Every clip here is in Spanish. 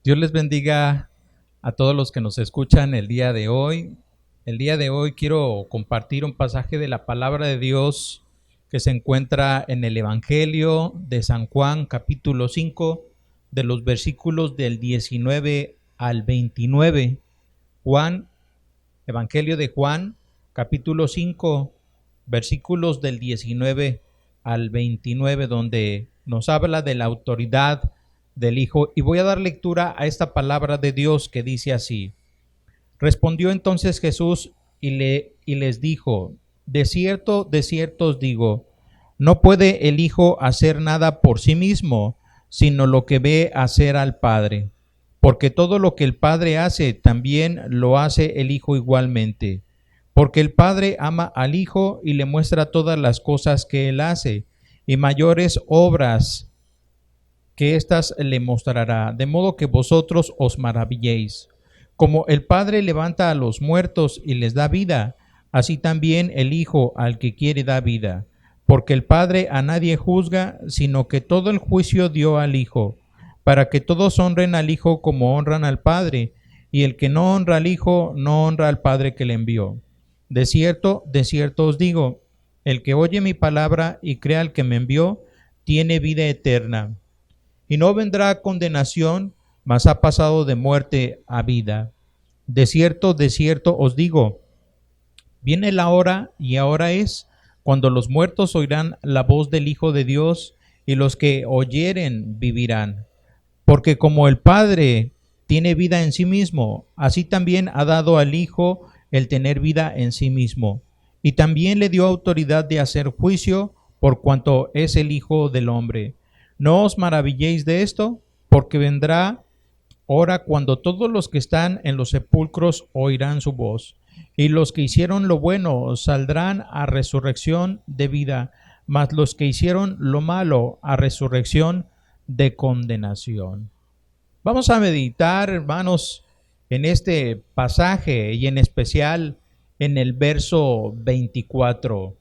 Dios les bendiga a todos los que nos escuchan el día de hoy. El día de hoy quiero compartir un pasaje de la palabra de Dios que se encuentra en el Evangelio de San Juan, capítulo 5, de los versículos del 19 al 29. Evangelio de Juan, capítulo 5, versículos del 19 al 29, donde nos habla de la autoridad del Hijo. Y voy a dar lectura a esta palabra de Dios que dice así: Respondió entonces Jesús y les dijo: de cierto os digo, no puede el Hijo hacer nada por sí mismo, sino lo que ve hacer al Padre. Porque todo lo que el Padre hace, también lo hace el Hijo igualmente. Porque el Padre ama al Hijo y le muestra todas las cosas que Él hace, y mayores obras que éstas le mostrará, de modo que vosotros os maravilléis. Como el Padre levanta a los muertos y les da vida, así también el Hijo al que quiere da vida. Porque el Padre a nadie juzga, sino que todo el juicio dio al Hijo, para que todos honren al Hijo como honran al Padre, y el que no honra al Hijo no honra al Padre que le envió. De cierto os digo, el que oye mi palabra y crea al que me envió, tiene vida eterna, y no vendrá a condenación, mas ha pasado de muerte a vida. De cierto os digo, viene la hora, y ahora es, cuando los muertos oirán la voz del Hijo de Dios, y los que oyeren vivirán. Porque como el Padre tiene vida en sí mismo, así también ha dado al Hijo el tener vida en sí mismo. Y también le dio autoridad de hacer juicio, por cuanto es el Hijo del hombre. No os maravilléis de esto, porque vendrá hora cuando todos los que están en los sepulcros oirán su voz, y los que hicieron lo bueno saldrán a resurrección de vida, mas los que hicieron lo malo a resurrección de condenación. Vamos a meditar, hermanos, en este pasaje y en especial en el verso 24.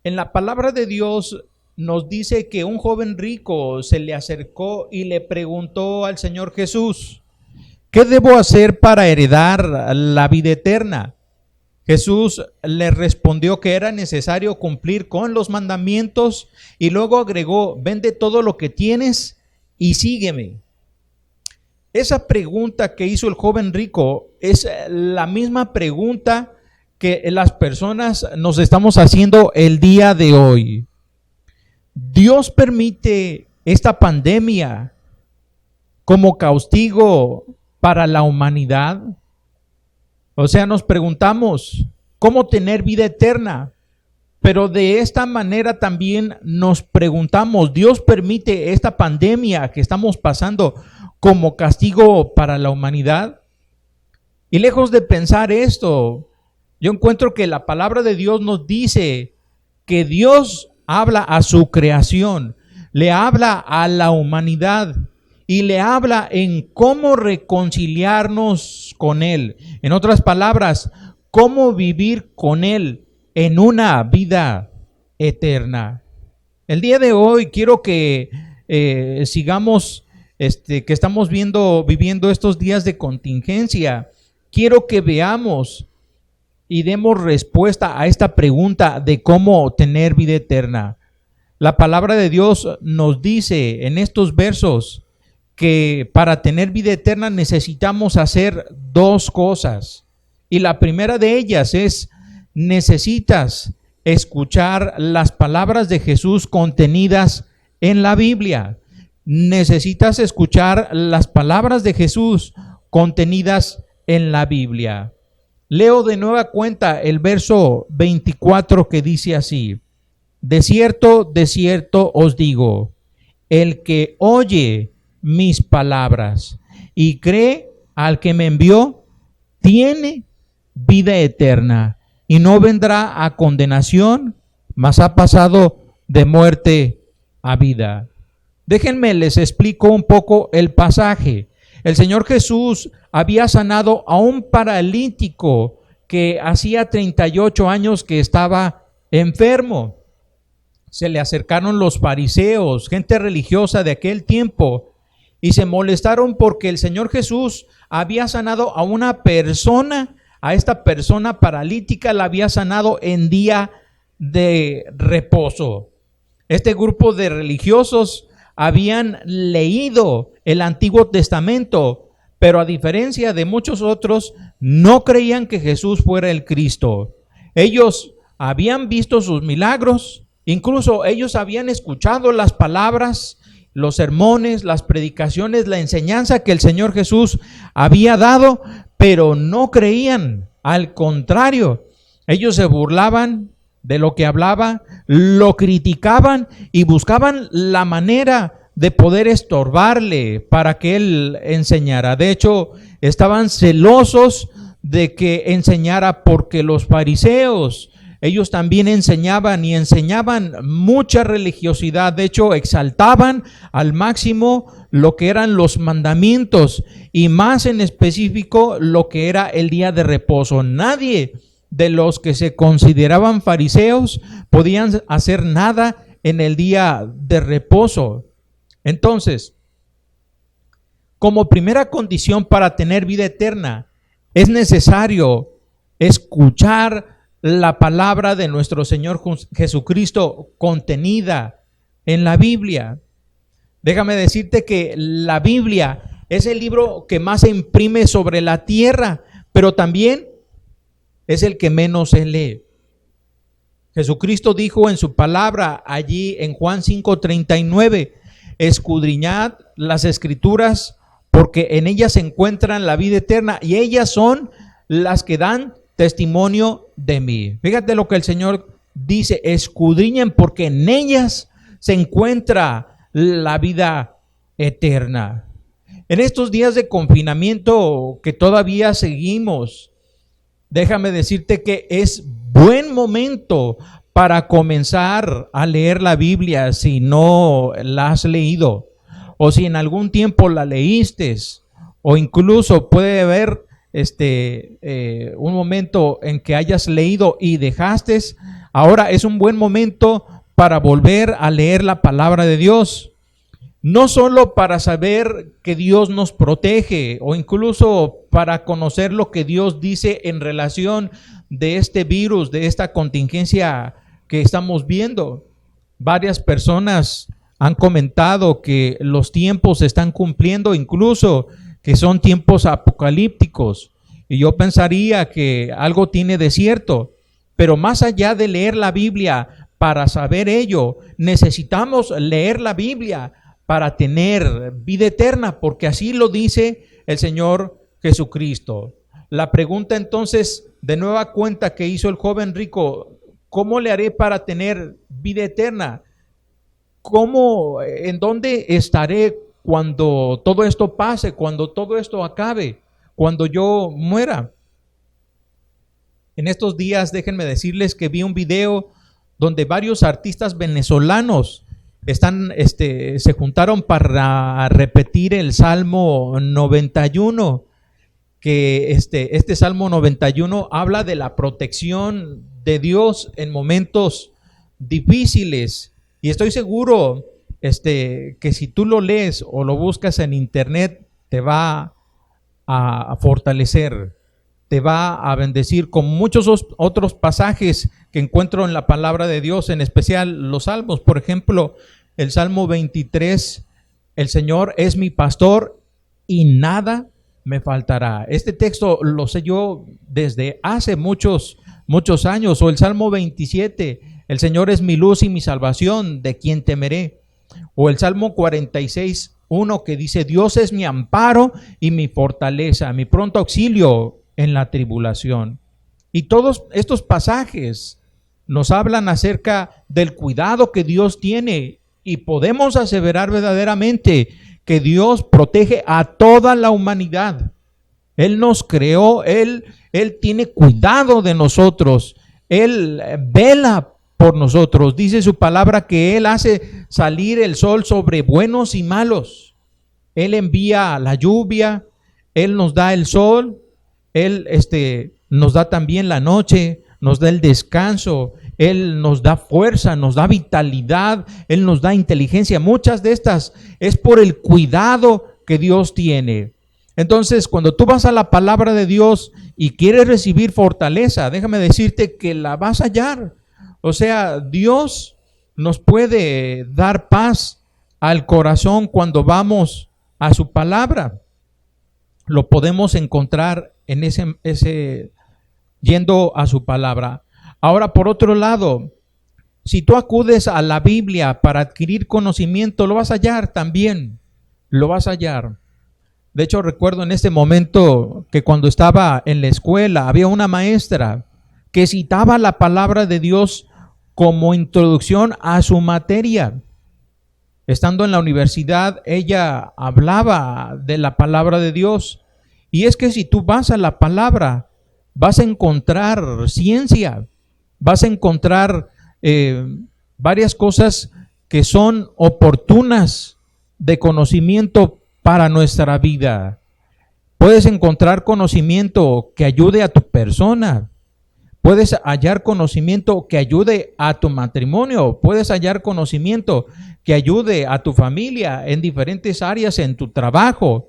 En la palabra de Dios nos dice que un joven rico se le acercó y le preguntó al Señor Jesús: ¿qué debo hacer para heredar la vida eterna? Jesús le respondió que era necesario cumplir con los mandamientos y luego agregó: vende todo lo que tienes y sígueme. Esa pregunta que hizo el joven rico es la misma pregunta que las personas nos estamos haciendo el día de hoy. Dios permite esta pandemia como castigo para la humanidad. O sea, nos preguntamos cómo tener vida eterna, pero de esta manera también nos preguntamos, ¿Dios permite esta pandemia que estamos pasando como castigo para la humanidad? Y lejos de pensar esto, yo encuentro que la palabra de Dios nos dice que Dios habla a su creación, le habla a la humanidad y le habla en cómo reconciliarnos con Él. En otras palabras, cómo vivir con Él en una vida eterna. El día de hoy quiero que sigamos, que estamos viviendo estos días de contingencia. Quiero que veamos y demos respuesta a esta pregunta de cómo tener vida eterna. La palabra de Dios nos dice en estos versos que para tener vida eterna necesitamos hacer dos cosas. Y la primera de ellas es: necesitas escuchar las palabras de Jesús contenidas en la Biblia. Necesitas escuchar las palabras de Jesús contenidas en la Biblia. Leo de nueva cuenta el verso 24 que dice así: de cierto os digo, el que oye mis palabras y cree al que me envió, tiene vida eterna y no vendrá a condenación, mas ha pasado de muerte a vida. Déjenme les explico un poco el pasaje. El Señor Jesús había sanado a un paralítico que hacía 38 años que estaba enfermo. Se le acercaron los fariseos, gente religiosa de aquel tiempo, y se molestaron porque el Señor Jesús había sanado a una persona, a esta persona paralítica la había sanado en día de reposo. Este grupo de religiosos habían leído el Antiguo Testamento, pero a diferencia de muchos otros, no creían que Jesús fuera el Cristo. Ellos habían visto sus milagros, incluso ellos habían escuchado las palabras, los sermones, las predicaciones, la enseñanza que el Señor Jesús había dado, pero no creían. Al contrario, ellos se burlaban de lo que hablaba, lo criticaban y buscaban la manera de poder estorbarle para que él enseñara. De hecho, estaban celosos de que enseñara, porque los fariseos, ellos también enseñaban y enseñaban mucha religiosidad. De hecho, exaltaban al máximo lo que eran los mandamientos y más en específico lo que era el día de reposo. Nadie de los que se consideraban fariseos podían hacer nada en el día de reposo. Entonces, como primera condición para tener vida eterna, es necesario escuchar la palabra de nuestro Señor Jesucristo contenida en la Biblia. Déjame decirte que la Biblia es el libro que más se imprime sobre la tierra, pero también es el que menos se lee. Jesucristo dijo en su palabra allí en Juan 5:39, escudriñad las escrituras porque en ellas se encuentran la vida eterna y ellas son las que dan testimonio de mí. Fíjate lo que el Señor dice, escudriñen porque en ellas se encuentra la vida eterna. En estos días de confinamiento que todavía seguimos, déjame decirte que es buen momento para comenzar a leer la Biblia si no la has leído, o si en algún tiempo la leíste, o incluso puede haber un momento en que hayas leído y dejaste. Ahora es un buen momento para volver a leer la palabra de Dios. No solo para saber que Dios nos protege o incluso para conocer lo que Dios dice en relación de este virus, de esta contingencia que estamos viendo. Varias personas han comentado que los tiempos se están cumpliendo, incluso que son tiempos apocalípticos. Y yo pensaría que algo tiene de cierto, pero más allá de leer la Biblia para saber ello, necesitamos leer la Biblia para tener vida eterna, porque así lo dice el Señor Jesucristo. La pregunta entonces, de nueva cuenta que hizo el joven rico, ¿cómo le haré para tener vida eterna? ¿Cómo, en dónde estaré cuando todo esto pase, cuando todo esto acabe, cuando yo muera? En estos días, déjenme decirles que vi un video donde varios artistas venezolanos se juntaron para repetir el Salmo 91, que este Salmo 91 habla de la protección de Dios en momentos difíciles. Y estoy seguro que si tú lo lees o lo buscas en internet, te va a fortalecer, te va a bendecir, con muchos otros pasajes que encuentro en la palabra de Dios, en especial los salmos. Por ejemplo, el Salmo 23, el Señor es mi pastor y nada me faltará. Este texto lo sé yo desde hace muchos años. O el Salmo 27, el Señor es mi luz y mi salvación, ¿de quién temeré? O el Salmo 46:1 que dice, Dios es mi amparo y mi fortaleza, mi pronto auxilio en la tribulación. Y todos estos pasajes nos hablan acerca del cuidado que Dios tiene, y podemos aseverar verdaderamente que Dios protege a toda la humanidad. Él nos creó, Él tiene cuidado de nosotros, Él vela por nosotros. Dice su palabra que Él hace salir el sol sobre buenos y malos. Él envía la lluvia, Él nos da el sol, Él nos da también la noche, nos da el descanso, Él nos da fuerza, nos da vitalidad, Él nos da inteligencia. Muchas de estas es por el cuidado que Dios tiene. Entonces, cuando tú vas a la palabra de Dios y quieres recibir fortaleza, déjame decirte que la vas a hallar. O sea, Dios nos puede dar paz al corazón cuando vamos a su palabra. Lo podemos encontrar en ese yendo a su palabra. Ahora, por otro lado, si tú acudes a la Biblia para adquirir conocimiento, lo vas a hallar también, lo vas a hallar. De hecho, recuerdo en este momento que cuando estaba en la escuela, había una maestra que citaba la palabra de Dios como introducción a su materia. Estando en la universidad, ella hablaba de la palabra de Dios. Y es que si tú vas a la palabra, vas a encontrar ciencia, vas a encontrar varias cosas que son oportunas de conocimiento para nuestra vida. Puedes encontrar conocimiento que ayude a tu persona. Puedes hallar conocimiento que ayude a tu matrimonio. Puedes hallar conocimiento que ayude a tu familia en diferentes áreas en tu trabajo.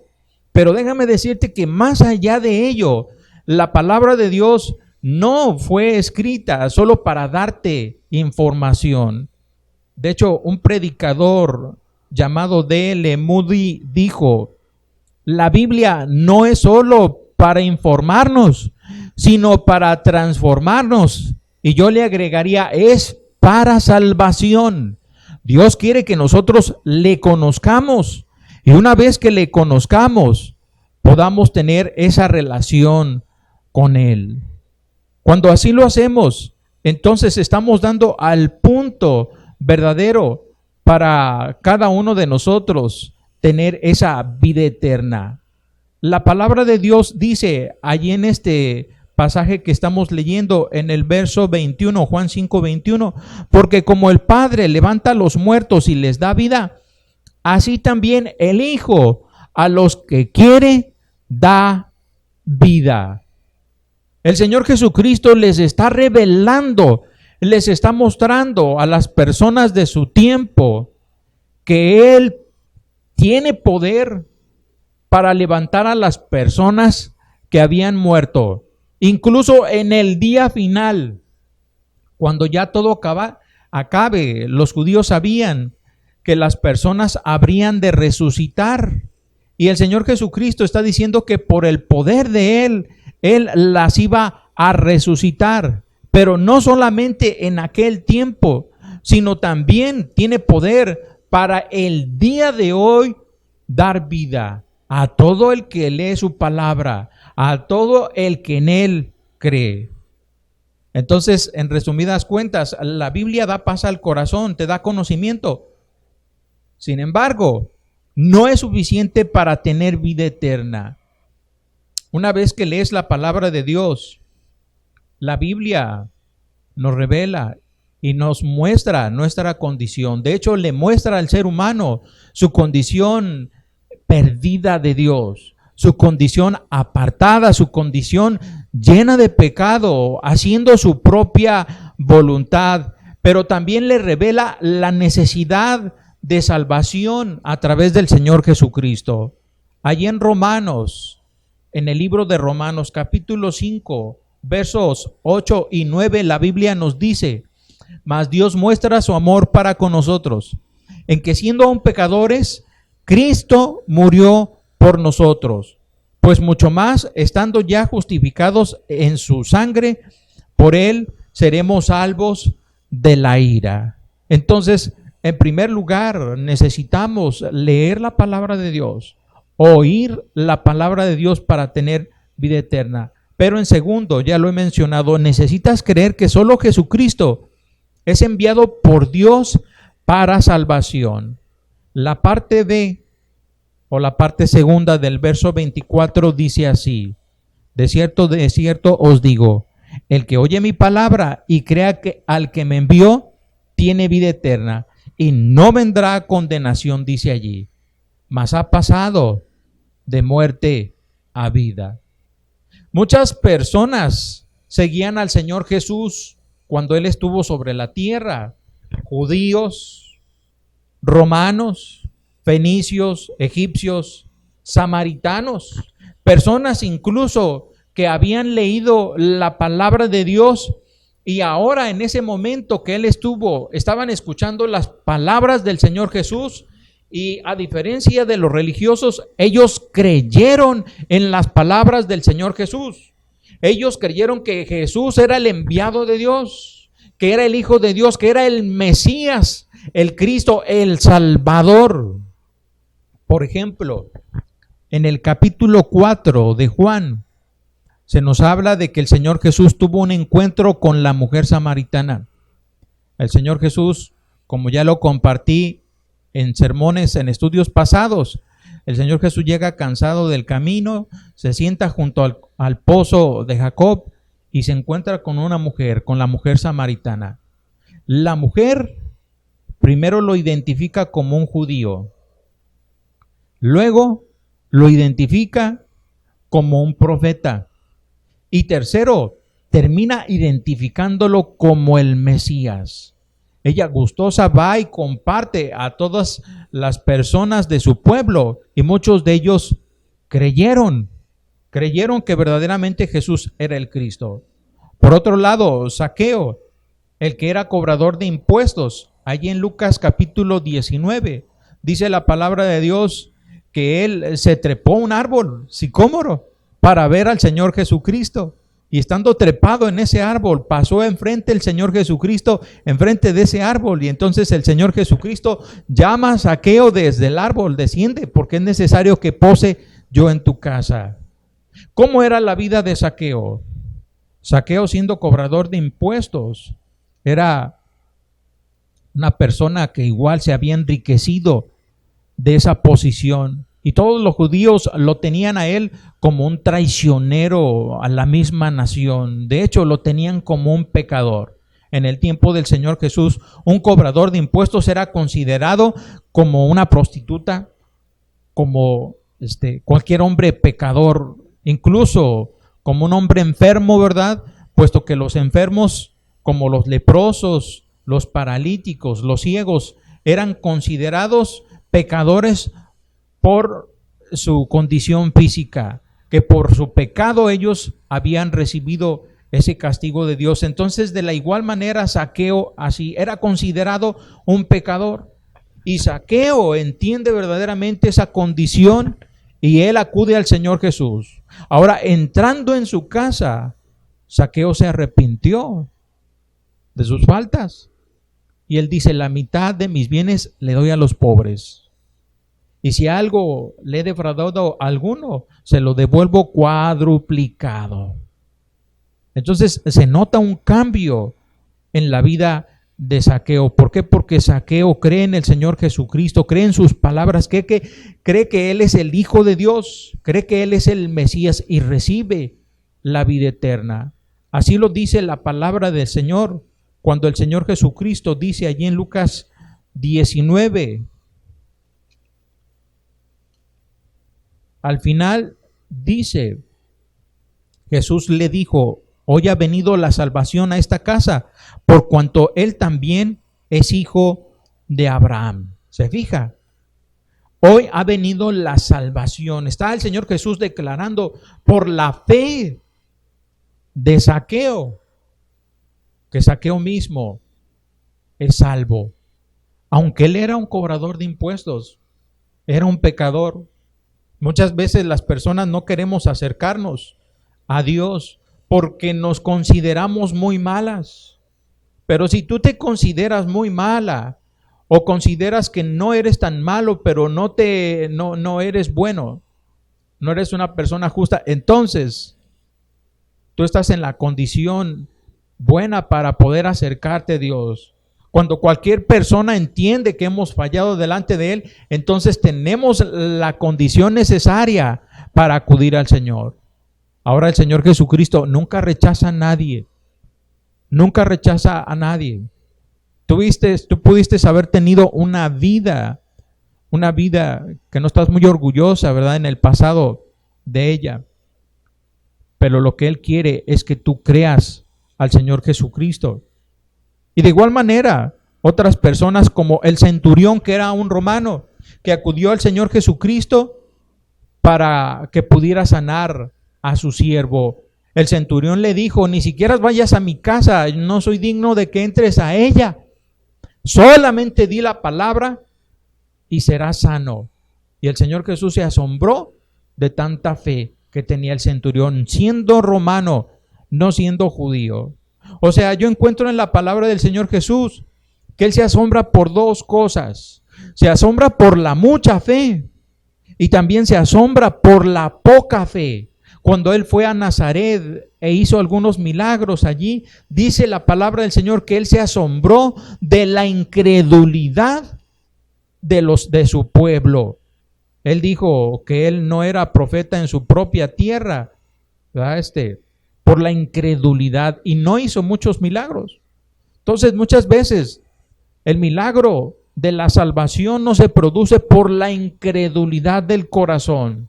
Pero déjame decirte que más allá de ello, la palabra de Dios no fue escrita solo para darte información. De hecho, un predicador llamado D.L. Moody dijo: la Biblia no es solo para informarnos, sino para transformarnos. Y yo le agregaría, es para salvación. Dios quiere que nosotros le conozcamos. Y una vez que le conozcamos, podamos tener esa relación con Él. Cuando así lo hacemos, entonces estamos dando al punto verdadero para cada uno de nosotros tener esa vida eterna. La palabra de Dios dice allí en este pasaje que estamos leyendo en el verso 21, Juan 5:21, porque como el Padre levanta a los muertos y les da vida, así también el Hijo a los que quiere da vida. El Señor Jesucristo les está revelando, les está mostrando a las personas de su tiempo que Él tiene poder para levantar a las personas que habían muerto. Incluso en el día final, cuando ya todo acabe, los judíos sabían que las personas habrían de resucitar. Y el Señor Jesucristo está diciendo que por el poder de Él las iba a resucitar. Pero no solamente en aquel tiempo, sino también tiene poder para el día de hoy dar vida a todo el que lee su palabra, a todo el que en Él cree. Entonces, en resumidas cuentas, la Biblia da paz al corazón, te da conocimiento. Sin embargo, no es suficiente para tener vida eterna. Una vez que lees la palabra de Dios, la Biblia nos revela y nos muestra nuestra condición. De hecho, le muestra al ser humano su condición perdida de Dios, su condición apartada, su condición llena de pecado, haciendo su propia voluntad, pero también le revela la necesidad de salvación a través del Señor Jesucristo. Allí en Romanos, en el libro de Romanos, capítulo 5, versos 8 y 9, la Biblia nos dice: mas Dios muestra su amor para con nosotros, en que siendo aún pecadores, Cristo murió por nosotros, pues mucho más, estando ya justificados en su sangre, por Él seremos salvos de la ira. Entonces, en primer lugar, necesitamos leer la palabra de Dios, oír la palabra de Dios para tener vida eterna. Pero en segundo, ya lo he mencionado, necesitas creer que solo Jesucristo es enviado por Dios para salvación. La parte B o la parte segunda del verso 24 dice así: de cierto os digo, el que oye mi palabra y crea que al que me envió, tiene vida eterna y no vendrá a condenación, dice allí, mas ha pasado de muerte a vida. Muchas personas seguían al Señor Jesús cuando Él estuvo sobre la tierra: judíos, romanos, fenicios, egipcios, samaritanos, personas incluso que habían leído la palabra de Dios y ahora en ese momento que él estaban escuchando las palabras del Señor Jesús y a diferencia de los religiosos, ellos creyeron en las palabras del Señor Jesús. Ellos creyeron que Jesús era el enviado de Dios, que era el Hijo de Dios, que era el Mesías, el Cristo, el Salvador. Por ejemplo, en el capítulo 4 de Juan, se nos habla de que el Señor Jesús tuvo un encuentro con la mujer samaritana. El Señor Jesús, como ya lo compartí en sermones, en estudios pasados, el Señor Jesús llega cansado del camino, se sienta junto al pozo de Jacob y se encuentra con una mujer, con la mujer samaritana. La mujer primero lo identifica como un judío, luego lo identifica como un profeta y tercero, termina identificándolo como el Mesías. Ella gustosa va y comparte a todas las personas de su pueblo y muchos de ellos creyeron que verdaderamente Jesús era el Cristo. Por otro lado, Zaqueo, el que era cobrador de impuestos, allí en Lucas capítulo 19, dice la palabra de Dios que él se trepó a un árbol sicómoro para ver al Señor Jesucristo. Y estando trepado en ese árbol, pasó enfrente el Señor Jesucristo, enfrente de ese árbol. Y entonces el Señor Jesucristo llama a Zaqueo desde el árbol, desciende, porque es necesario que pose yo en tu casa. ¿Cómo era la vida de Zaqueo? Zaqueo, siendo cobrador de impuestos, era una persona que igual se había enriquecido de esa posición. Y todos los judíos lo tenían a él como un traicionero a la misma nación. De hecho, lo tenían como un pecador. En el tiempo del Señor Jesús, un cobrador de impuestos era considerado como una prostituta, como cualquier hombre pecador, incluso como un hombre enfermo, ¿verdad? Puesto que los enfermos, como los leprosos, los paralíticos, los ciegos, eran considerados pecadores por su condición física, que por su pecado ellos habían recibido ese castigo de Dios. Entonces, de la igual manera, Zaqueo así era considerado un pecador. Y Zaqueo entiende verdaderamente esa condición y él acude al Señor Jesús. Ahora, entrando en su casa, Zaqueo se arrepintió de sus faltas. Y él dice, la mitad de mis bienes le doy a los pobres. Y si algo le he defraudado a alguno, se lo devuelvo cuadruplicado. Entonces se nota un cambio en la vida de Zaqueo. ¿Por qué? Porque Zaqueo cree en el Señor Jesucristo, cree en sus palabras, cree que Él es el Hijo de Dios, cree que Él es el Mesías y recibe la vida eterna. Así lo dice la palabra del Señor, cuando el Señor Jesucristo dice allí en Lucas 19, al final dice, Jesús le dijo, hoy ha venido la salvación a esta casa, por cuanto él también es hijo de Abraham. ¿Se fija? Hoy ha venido la salvación. Está el Señor Jesús declarando por la fe de Zaqueo, que Zaqueo mismo es salvo. Aunque él era un cobrador de impuestos, era un pecador. Muchas veces las personas no queremos acercarnos a Dios porque nos consideramos muy malas. Pero si tú te consideras muy mala o consideras que no eres tan malo, pero no eres bueno, no eres una persona justa, entonces tú estás en la condición buena para poder acercarte a Dios. Cuando cualquier persona entiende que hemos fallado delante de Él, entonces tenemos la condición necesaria para acudir al Señor. Ahora el Señor Jesucristo nunca rechaza a nadie. Nunca rechaza a nadie. Tú pudiste haber tenido una vida que no estás muy orgullosa, ¿verdad? En el pasado de ella. Pero lo que Él quiere es que tú creas al Señor Jesucristo. Y de igual manera, otras personas como el centurión, que era un romano, que acudió al Señor Jesucristo para que pudiera sanar a su siervo. El centurión le dijo: ni siquiera vayas a mi casa, no soy digno de que entres a ella. Solamente di la palabra y serás sano. Y el Señor Jesús se asombró de tanta fe que tenía el centurión, siendo romano, no siendo judío. O sea, yo encuentro en la palabra del Señor Jesús que Él se asombra por dos cosas. Se asombra por la mucha fe y también se asombra por la poca fe. Cuando Él fue a Nazaret e hizo algunos milagros allí, dice la palabra del Señor que Él se asombró de la incredulidad de su pueblo. Él dijo que Él no era profeta en su propia tierra, ¿verdad? Por la incredulidad, y no hizo muchos milagros. Entonces, muchas veces el milagro de la salvación no se produce por la incredulidad del corazón.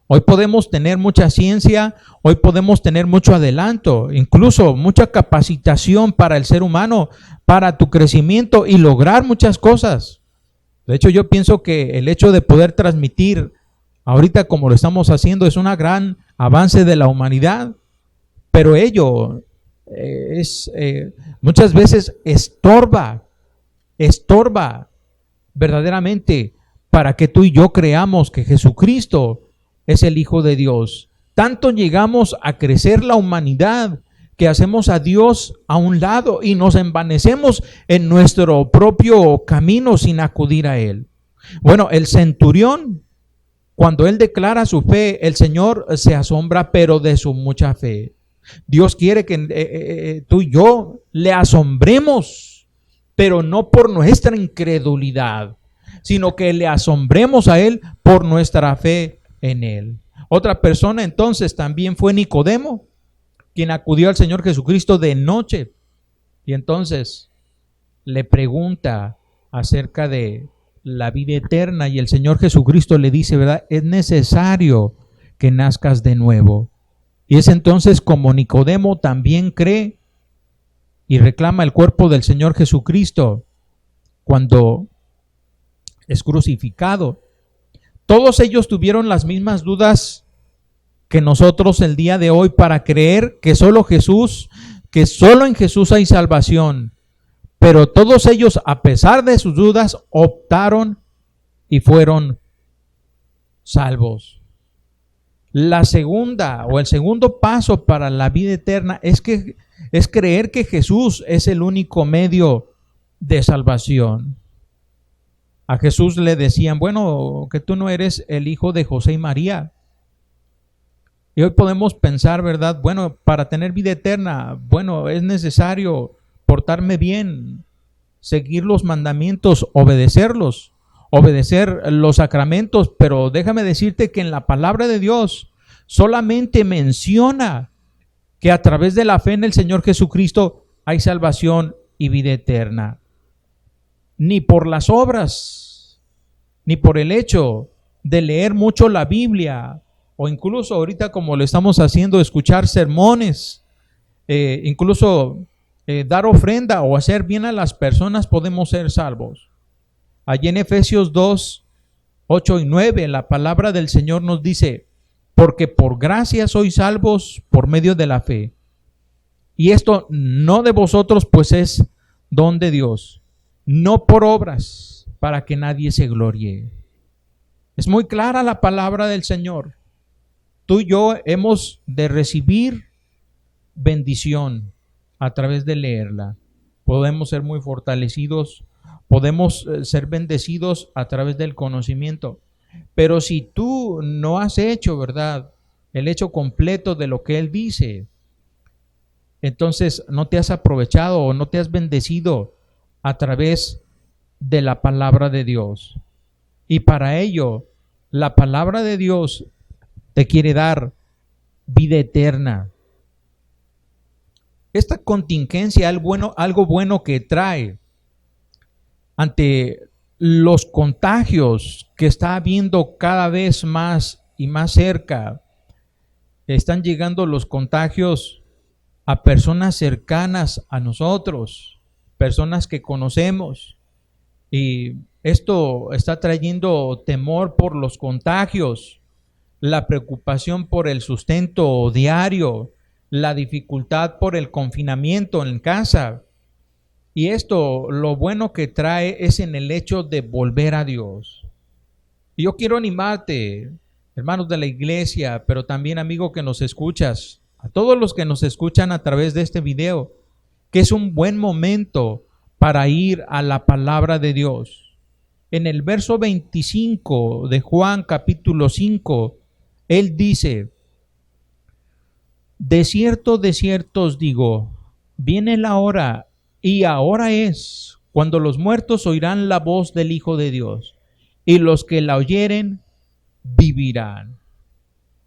Hoy podemos tener mucha ciencia, hoy podemos tener mucho adelanto, incluso mucha capacitación para el ser humano, para tu crecimiento y lograr muchas cosas. De hecho, yo pienso que el hecho de poder transmitir ahorita como lo estamos haciendo es un gran avance de la humanidad, pero ello muchas veces estorba verdaderamente para que tú y yo creamos que Jesucristo es el Hijo de Dios. Tanto llegamos a crecer la humanidad que hacemos a Dios a un lado y nos envanecemos en nuestro propio camino sin acudir a Él. Bueno, el centurión, cuando él declara su fe, el Señor se asombra, pero de su mucha fe. Dios quiere que tú y yo le asombremos, pero no por nuestra incredulidad, sino que le asombremos a Él por nuestra fe en Él. Otra persona entonces también fue Nicodemo, quien acudió al Señor Jesucristo de noche y entonces le pregunta acerca de la vida eterna, y el Señor Jesucristo le dice, ¿verdad? Es necesario que nazcas de nuevo. Y es entonces como Nicodemo también cree y reclama el cuerpo del Señor Jesucristo cuando es crucificado. Todos ellos tuvieron las mismas dudas que nosotros el día de hoy para creer que solo en Jesús hay salvación. Pero todos ellos, a pesar de sus dudas, optaron y fueron salvos. La segunda o el segundo paso para la vida eterna es creer que Jesús es el único medio de salvación. A Jesús le decían, bueno, que tú no eres el hijo de José y María. Y hoy podemos pensar, ¿verdad? Bueno, para tener vida eterna, bueno, es necesario portarme bien, seguir los mandamientos, obedecer los sacramentos, pero déjame decirte que en la palabra de Dios solamente menciona que a través de la fe en el Señor Jesucristo hay salvación y vida eterna. Ni por las obras, ni por el hecho de leer mucho la Biblia, o incluso ahorita como lo estamos haciendo, escuchar sermones, incluso dar ofrenda o hacer bien a las personas, podemos ser salvos. Allí en Efesios 2, 8 y 9, la palabra del Señor nos dice, porque por gracia sois salvos por medio de la fe. Y esto no de vosotros, pues es don de Dios, no por obras, para que nadie se gloríe. Es muy clara la palabra del Señor. Tú y yo hemos de recibir bendición a través de leerla. Podemos ser muy fortalecidos, podemos ser bendecidos a través del conocimiento. Pero si tú no has hecho, ¿verdad?, el hecho completo de lo que Él dice, entonces no te has aprovechado o no te has bendecido a través de la palabra de Dios. Y para ello, la palabra de Dios te quiere dar vida eterna. Esta contingencia, algo bueno que trae ante los contagios que está habiendo cada vez más y más cerca. Están llegando los contagios a personas cercanas a nosotros, personas que conocemos, y Esto está trayendo temor por los contagios, la preocupación por el sustento diario, la dificultad por el confinamiento en casa. Y esto, lo bueno que trae es en el hecho de volver a Dios. Y yo quiero animarte, hermanos de la iglesia, pero también amigo que nos escuchas, a todos los que nos escuchan a través de este video, que es un buen momento para ir a la palabra de Dios. En el verso 25 de Juan capítulo 5, él dice: de cierto os digo, viene la hora, y ahora es, cuando los muertos oirán la voz del Hijo de Dios, y los que la oyeren vivirán.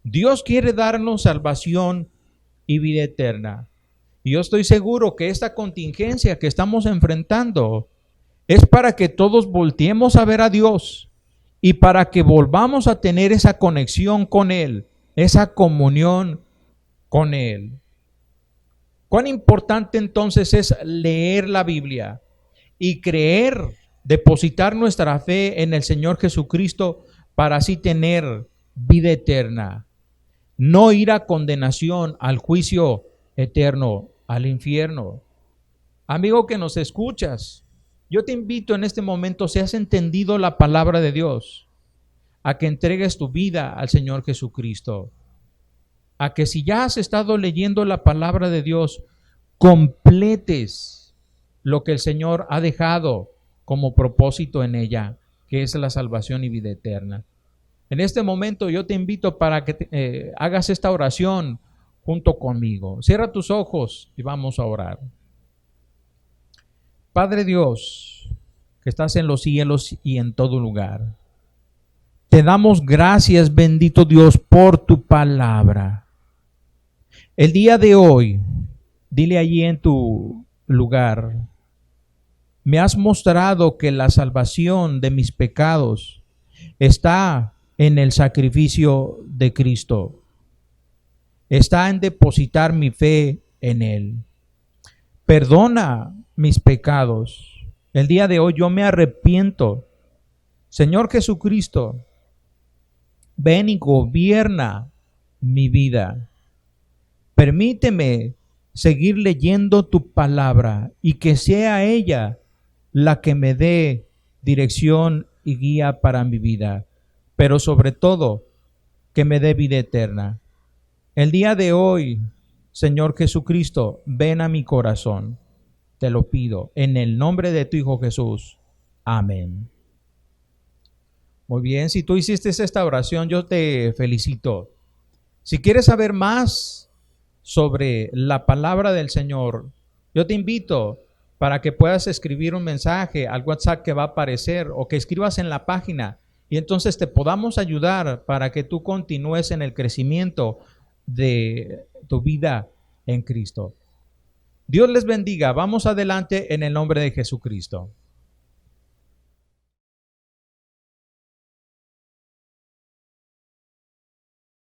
Dios quiere darnos salvación y vida eterna. Y yo estoy seguro que esta contingencia que estamos enfrentando es para que todos volteemos a ver a Dios y para que volvamos a tener esa conexión con Él, esa comunión con Él. Cuán importante entonces es leer la Biblia y creer, depositar nuestra fe en el Señor Jesucristo para así tener vida eterna. No ir a condenación, al juicio eterno, al infierno. Amigo que nos escuchas, yo te invito en este momento, si has entendido la palabra de Dios, a que entregues tu vida al Señor Jesucristo. A que si ya has estado leyendo la palabra de Dios, completes lo que el Señor ha dejado como propósito en ella, que es la salvación y vida eterna. En este momento yo te invito para que hagas esta oración junto conmigo. Cierra tus ojos y vamos a orar. Padre Dios, que estás en los cielos y en todo lugar, te damos gracias, bendito Dios, por tu palabra. El día de hoy, dile allí en tu lugar, me has mostrado que la salvación de mis pecados está en el sacrificio de Cristo. Está en depositar mi fe en Él. Perdona mis pecados. El día de hoy yo me arrepiento. Señor Jesucristo, ven y gobierna mi vida. Permíteme seguir leyendo tu palabra y que sea ella la que me dé dirección y guía para mi vida, pero sobre todo que me dé vida eterna. El día de hoy, Señor Jesucristo, ven a mi corazón. Te lo pido en el nombre de tu Hijo Jesús. Amén. Muy bien, si tú hiciste esta oración, yo te felicito. Si quieres saber más sobre la palabra del Señor, yo te invito para que puedas escribir un mensaje al WhatsApp que va a aparecer o que escribas en la página y entonces te podamos ayudar para que tú continúes en el crecimiento de tu vida en Cristo. Dios les bendiga. Vamos adelante en el nombre de Jesucristo.